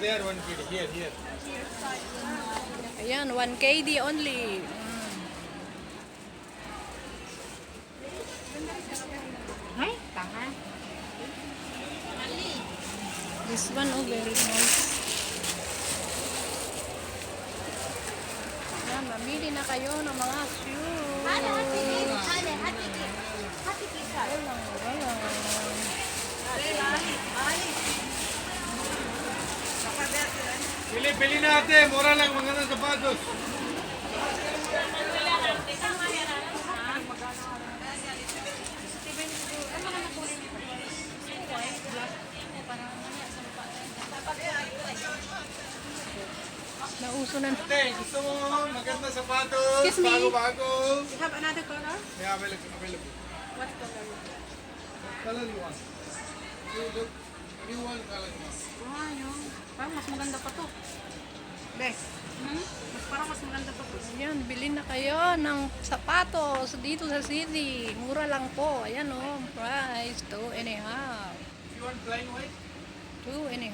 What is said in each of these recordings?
there 1 KD. Here. Ayan, 1 KD only. Ay, tanga. This one, oh, very nice. Ayan, mamili na kayo ng mga shoes. Pili natin. Mura lang magandang sapatos. Nauso na. Ate, gusto mo magandang sapatos? Excuse me. Bago-bago. You have another color? Yeah, available. What color? What color you want? You want color you want? Ah, yun. Parang mas maganda pa to. Bes. Parang mas maganda pa to. Ayan, bilhin na kayo ng sapatos dito sa city. Mura lang po. Ayan, oh, price, 2.5. You want plain white? 2.5.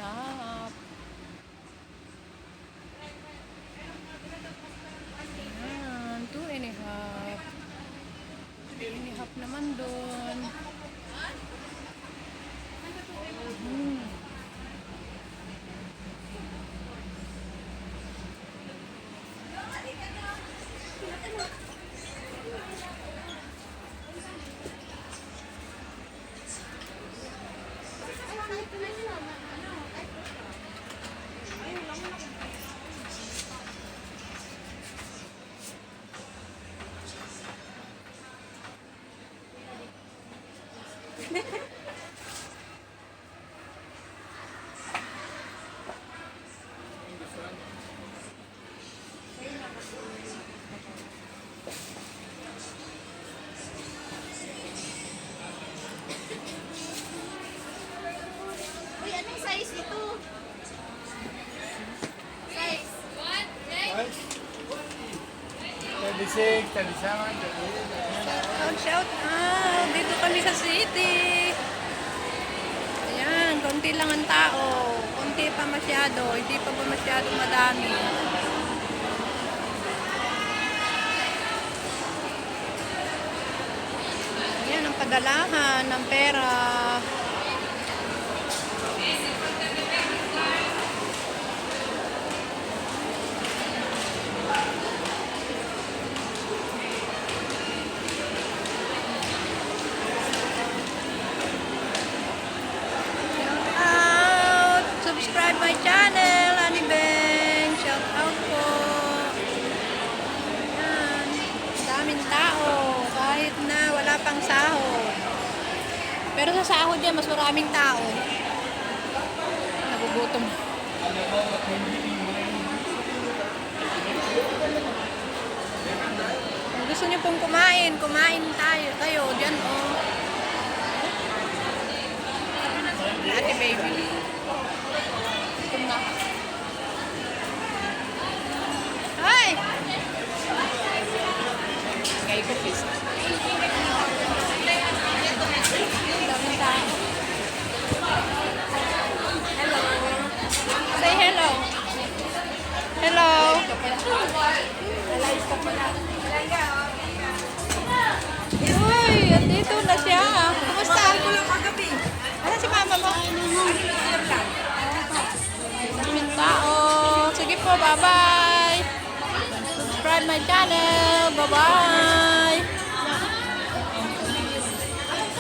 Ayan, 2.5. 2.5 naman doon. Uy, anong size ito? Size? What? What? 36, 37, 38. Shout out! Dito kami sa city. Ayan, konti lang ang tao. Konti pa masyado. Hindi pa ba masyado madami. Ayan, ang padalahan ng pera. Subscribe my channel, Ani Beng. Shout out po. Ayan. Daming tao. Kahit na wala pang sahod. Pero sa sahod yan, mas maraming tao. Nagugutom. Kung gusto niyo pong kumain, kumain tayo. Kayo, dyan oh. Ate baby. Gutom na. Hi! Kaya ko please. Daming tao. Hello. Say hello. Hello. Uy, andito na siya. Kumusta? Ako lang kagabi. Ano si mama mo? Daming tao. Sige po, bye-bye. Subscribe my channel. Bye-bye.